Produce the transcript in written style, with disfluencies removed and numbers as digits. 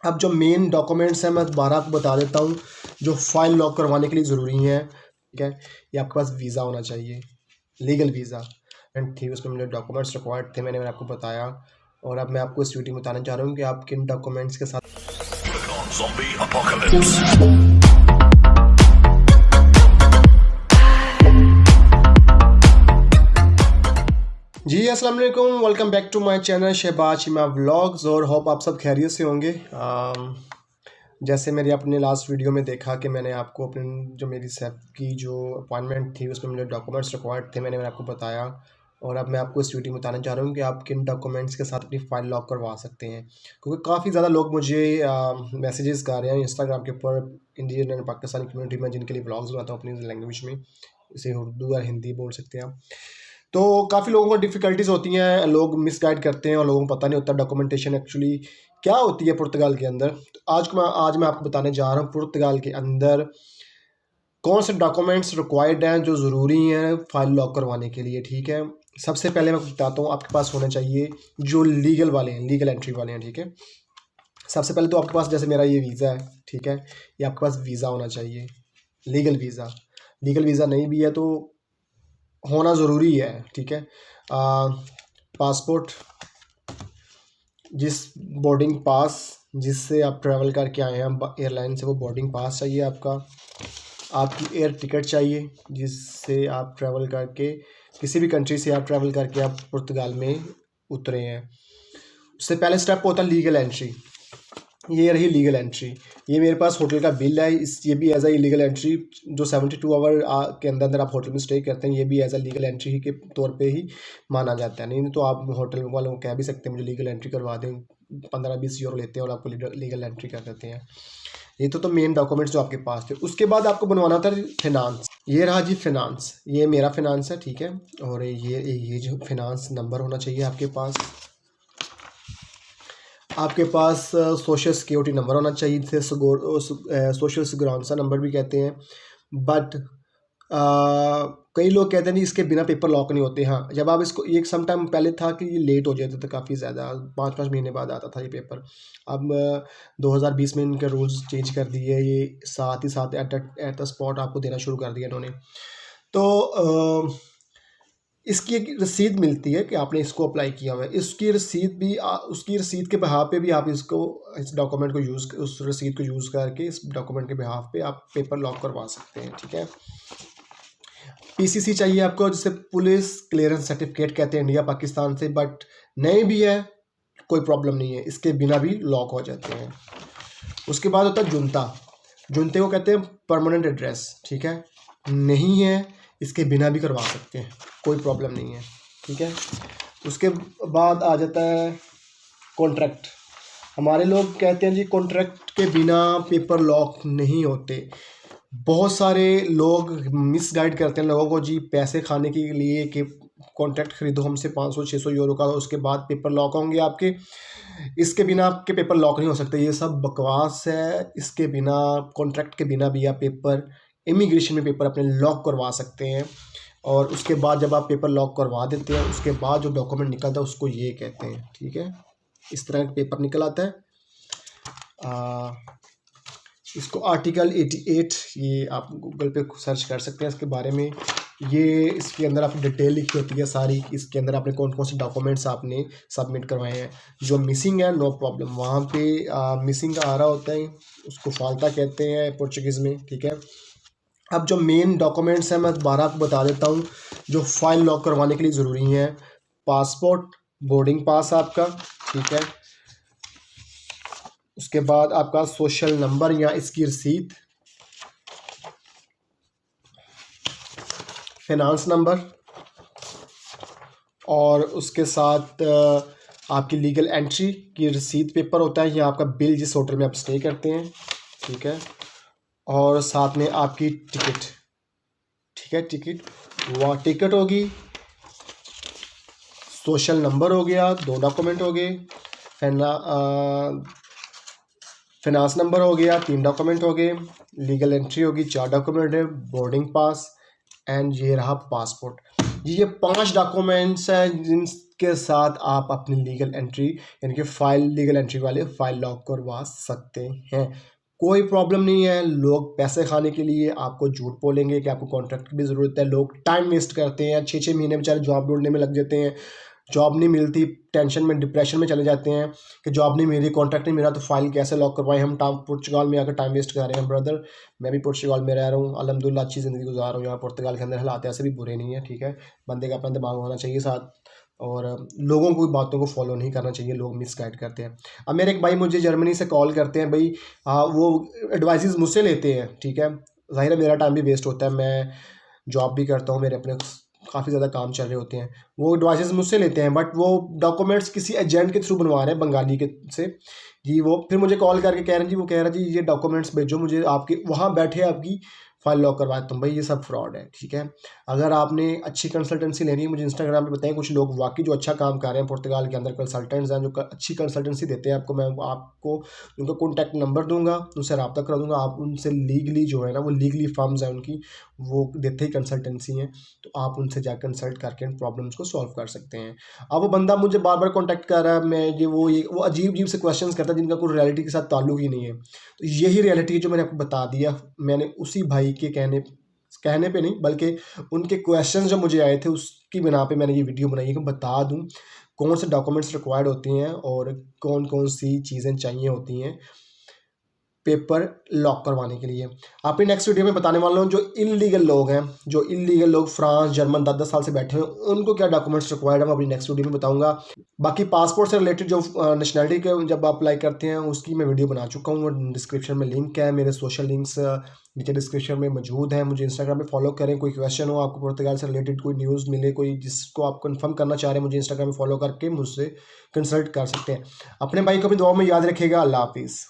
अब जो main documents हैं मैं दोबारा आपको बता देता हूँ, जो फाइल लॉक करवाने के लिए ज़रूरी हैं। ठीक है, ये आपके पास वीज़ा होना चाहिए, लीगल वीज़ा एंड थी। उसमें मुझे डॉक्यूमेंट्स रिक्वायर्ड थे, मैंने आपको बताया। और अब मैं आपको इस वीडियो में बताना चाह रहा हूँ कि आप किन डॉक्यूमेंट्स के साथ जी अस्सलाम वालेकुम, welcome back to my channel Shahbaz Shima vlogs. और होप आप सब खैरियत से होंगे। जैसे मेरी अपने लास्ट वीडियो में देखा कि मैंने आपको अपनी जो मेरी सेप की जो अपॉइंटमेंट थी उसमें मुझे डॉक्यूमेंट्स रिक्वायर्ड थे, मैंने आपको बताया। और अब मैं आपको इस वीडियो में बताना चाह रहा हूँ कि आप किन डॉक्यूमेंट्स के साथ अपनी फ़ाइल लॉक करवा सकते हैं। क्योंकि काफ़ी ज़्यादा लोग मुझे मैसेजेस कर रहे हैं इंस्टाग्राम के ऊपर, इंडियन एंड पाकिस्तानी कम्युनिटी में, जिनके लिए व्लॉग्स बनाता हूँ अपनी लैंग्वेज में, इसे उर्दू या हिंदी बोल सकते हैं आप। तो काफ़ी लोगों को डिफ़िकल्टीज़ होती हैं, लोग मिसगाइड करते हैं और लोगों को पता नहीं होता डॉक्यूमेंटेशन एक्चुअली क्या होती है पुर्तगाल के अंदर। तो आज मैं आपको बताने जा रहा हूँ पुर्तगाल के अंदर कौन से डॉक्यूमेंट्स रिक्वायर्ड हैं जो ज़रूरी हैं फ़ाइल लॉक करवाने के लिए। ठीक है, सबसे पहले मैं बताता हूँ, आपके पास होने चाहिए जो लीगल वाले हैं, लीगल एंट्री वाले हैं। ठीक है, सबसे पहले तो आपके पास, जैसे मेरा ये वीज़ा है, ठीक है, ये आपके पास वीज़ा होना चाहिए, लीगल वीज़ा। लीगल वीज़ा नहीं भी है तो होना ज़रूरी है। ठीक है, पासपोर्ट, जिस बोर्डिंग पास जिससे आप ट्रैवल करके आए हैं एयरलाइन से, वो बोर्डिंग पास चाहिए आपका। आपकी एयर टिकट चाहिए जिससे आप ट्रैवल करके, किसी भी कंट्री से आप ट्रैवल करके आप पुर्तगाल में उतरे हैं। उससे पहले स्टेप होता है लीगल एंट्री। ये रही लीगल एंट्री, ये मेरे पास होटल का बिल है, ये भी एज अ लीगल एंट्री। जो 72 आवर के अंदर अंदर आप होटल में स्टे करते हैं, ये भी एज अ लीगल एंट्री ही के तौर पे ही माना जाता है। नहीं तो आप होटल वालों को कह भी सकते हैं मुझे लीगल एंट्री करवा दें, 15-20 यूरो लेते हैं और आपको लीगल एंट्री कर देते हैं। ये तो मेन डॉक्यूमेंट्स जो आपके पास थे। उसके बाद आपको बनवाना था फिनांस। ये रहा जी फिनांस, ये मेरा फिनांस है। ठीक है, और ये जो फिनांस नंबर होना चाहिए आपके पास सोशल सिक्योरिटी नंबर होना चाहिए, जिसे सोशल सिक्योरिटी नंबर भी कहते हैं। बट कई लोग कहते हैं नहीं, इसके बिना पेपर लॉक नहीं होते। हाँ, जब आप इसको, एक सम टाइम पहले था कि ये लेट हो जाता था, काफ़ी ज़्यादा 5-5 महीने बाद आता था ये पेपर। अब 2020 में इनके रूल्स चेंज कर दिए, ये साथ ही साथ एट द स्पॉट आपको देना शुरू कर दिया इन्होंने। तो इसकी एक रसीद मिलती है कि आपने इसको अप्लाई किया हुआ है। इसकी रसीद भी उसकी रसीद के बिहाफ पे भी आप इसको, इस डॉक्यूमेंट को उस रसीद को यूज़ करके इस डॉक्यूमेंट के बिहाफ पे आप पेपर लॉक करवा सकते हैं। ठीक है, पीसीसी चाहिए आपको, जिसे पुलिस क्लियरेंस सर्टिफिकेट कहते हैं इंडिया पाकिस्तान से। बट नहीं भी है कोई प्रॉब्लम नहीं है, इसके बिना भी लॉक हो जाते हैं। उसके बाद होता है जुनता। जुनते को कहते हैं परमानेंट एड्रेस। ठीक है, नहीं है, इसके बिना भी करवा सकते हैं, कोई प्रॉब्लम नहीं है। ठीक है, उसके बाद आ जाता है कॉन्ट्रैक्ट। हमारे लोग कहते हैं जी कॉन्ट्रैक्ट के बिना पेपर लॉक नहीं होते। बहुत सारे लोग मिसगाइड करते हैं लोगों को जी पैसे खाने के लिए कि कॉन्ट्रैक्ट खरीदो हमसे 500-600 यूरो का, उसके बाद पेपर लॉक होंगे आपके। इसके बिना आपके पेपर लॉक नहीं हो सकते, ये सब बकवास है। इसके बिना, कॉन्ट्रैक्ट के बिना भी आप पेपर, इमिग्रेशन में पेपर अपने लॉक करवा सकते हैं। और उसके बाद जब आप पेपर लॉक करवा देते हैं, उसके बाद जो डॉक्यूमेंट निकलता है उसको ये कहते हैं। ठीक है, इस तरह का पेपर निकल आता है। इसको आर्टिकल 88, ये आप गूगल पे सर्च कर सकते हैं इसके बारे में। ये इसके अंदर आपकी डिटेल लिखी होती है सारी, इसके अंदर आपने कौन कौन से डॉक्यूमेंट्स आपने सबमिट करवाए हैं। जो मिसिंग है नो प्रॉब्लम, वहाँ पे मिसिंग का आ रहा होता है, उसको फाल्ता कहते हैं पोर्चुगीज़ में। ठीक है, अब जो मेन डॉक्यूमेंट्स हैं मैं दोबारा आपको बता देता हूँ, जो फाइल लॉक करवाने के लिए ज़रूरी हैं। पासपोर्ट, बोर्डिंग पास आपका। ठीक है, उसके बाद आपका सोशल नंबर या इसकी रसीद, फाइनेंस नंबर, और उसके साथ आपकी लीगल एंट्री की रसीद पेपर होता है, या आपका बिल जिस होटल में आप स्टे करते हैं। ठीक है, और साथ में आपकी टिकट। ठीक है, वह टिकट होगी, सोशल नंबर हो गया, 2 डॉक्यूमेंट हो गए, फाइनेंस नंबर हो गया, 3 डॉक्यूमेंट हो गए, लीगल एंट्री होगी, 4 डॉक्यूमेंट है, बोर्डिंग पास, एंड ये रहा पासपोर्ट। ये 5 डॉक्यूमेंट्स हैं उसके साथ आप अपनी लीगल एंट्री यानी कि लीगल एंट्री वाले फाइल लॉक करवा सकते हैं। कोई प्रॉब्लम नहीं है। लोग पैसे खाने के लिए आपको झूठ बोलेंगे कि आपको कॉन्ट्रैक्ट की भी ज़रूरत है। लोग टाइम वेस्ट करते हैं, 6-6 महीने बेचारे जॉब ढूंढने में लग जाते हैं, जॉब नहीं मिलती, टेंशन में डिप्रेशन में चले जाते हैं कि जॉब नहीं मिली, कॉन्ट्रैक्ट नहीं मिला, तो फाइल कैसे लॉक करवाएं। हम पुर्तगाल में आकर टाइम वेस्ट कर रहे हैं। ब्रदर, मैं भी पुर्तगाल में रह रहा हूँ, अल्हम्दुलिल्लाह अच्छी ज़िंदगी गुजार रहा हूँ यहाँ। पुर्तगाल के अंदर हालात ऐसे भी बुरे नहीं है, ठीक है। बंदे का अपना दिमाग होना चाहिए साथ, और लोगों को बातों को फॉलो नहीं करना चाहिए, लोग मिसगाइड करते हैं। अब मेरे एक भाई मुझे जर्मनी से कॉल करते हैं, भाई वो एडवाइसेस मुझसे लेते हैं, ठीक है। ज़ाहिर है मेरा टाइम भी वेस्ट होता है, मैं जॉब भी करता हूँ, मेरे अपने काफ़ी ज़्यादा काम चल रहे होते हैं, वो एडवाइसेस मुझसे लेते हैं, बट वो डॉक्यूमेंट्स किसी एजेंट के थ्रू बनवा रहे हैं बंगाली के से जी। वो फिर मुझे कॉल करके कह रहे हैं जी, वो कह रहा है जी ये डॉक्यूमेंट्स भेजो मुझे, आपके वहाँ बैठे आपकी फाइल लॉक करवाए तुम। भाई ये सब फ्रॉड है, ठीक है। अगर आपने अच्छी कंसल्टेंसी लेनी है, मुझे इंस्टाग्राम पे बताएं, कुछ लोग वाकई जो अच्छा काम कर रहे हैं पुर्तगाल के अंदर, कंसल्टेंट्स हैं जो अच्छी कंसल्टेंसी देते हैं आपको। मैं आपको उनका कॉन्टैक्ट नंबर दूंगा, उनसे रब्ता करा दूंगा। आप उनसे लीगली जो है ना, वो लीगली फर्म्स हैं उनकी, वो देते ही कंसल्टेंसी हैं, तो आप उनसे जाकर कंसल्ट करके इन प्रॉब्लम्स को सॉल्व कर सकते हैं। अब वो बंदा मुझे बार बार कॉन्टैक्ट कर रहा है, मैं ये वो अजीब अजीब से क्वेश्चन करता है जिनका कोई रियलिटी के साथ ताल्लुक ही नहीं है। तो यही रियलिटी है जो मैंने आपको बता दिया। मैंने उसी भाई के कहने पे नहीं, बल्कि उनके क्वेश्चन जो मुझे आए थे उसकी बिना पे मैंने ये वीडियो बनाई है कि बता दूं कौन से डॉक्यूमेंट्स रिक्वायर्ड होती हैं और कौन कौन सी चीज़ें चाहिए होती हैं पेपर लॉक करवाने के लिए। आपने नेक्स्ट वीडियो में बताने वाला हूँ जो इलीगल लोग हैं, जो इलीगल लोग फ्रांस जर्मन 10-10 साल से बैठे हैं, उनको क्या डॉक्यूमेंट्स रिक्वायर्ड है, मैं अपनी नेक्स्ट वीडियो में बताऊंगा। बाकी पासपोर्ट से रिलेटेड जो नेशनलिटी के जब आप अप्लाई करते हैं उसकी मैं वीडियो बना चुका हूँ, वो डिस्क्रिप्शन में लिंक है, मेरे सोशल लिंक्स नीचे डिस्क्रिप्शन में मौजूद हैं। मुझे इंस्टाग्राम पे फॉलो करें। कोई क्वेश्चन हो आपको पुर्तगाल से रिलेटेड, कोई न्यूज़ मिले, कोई जिसको आप कंफर्म करना चाह रहे हैं, मुझे इंस्टाग्राम में फॉलो करके मुझसे कंसल्ट कर सकते हैं। अपने भाई को भी दुआ में याद रखिएगा। अल्लाह हाफिज़।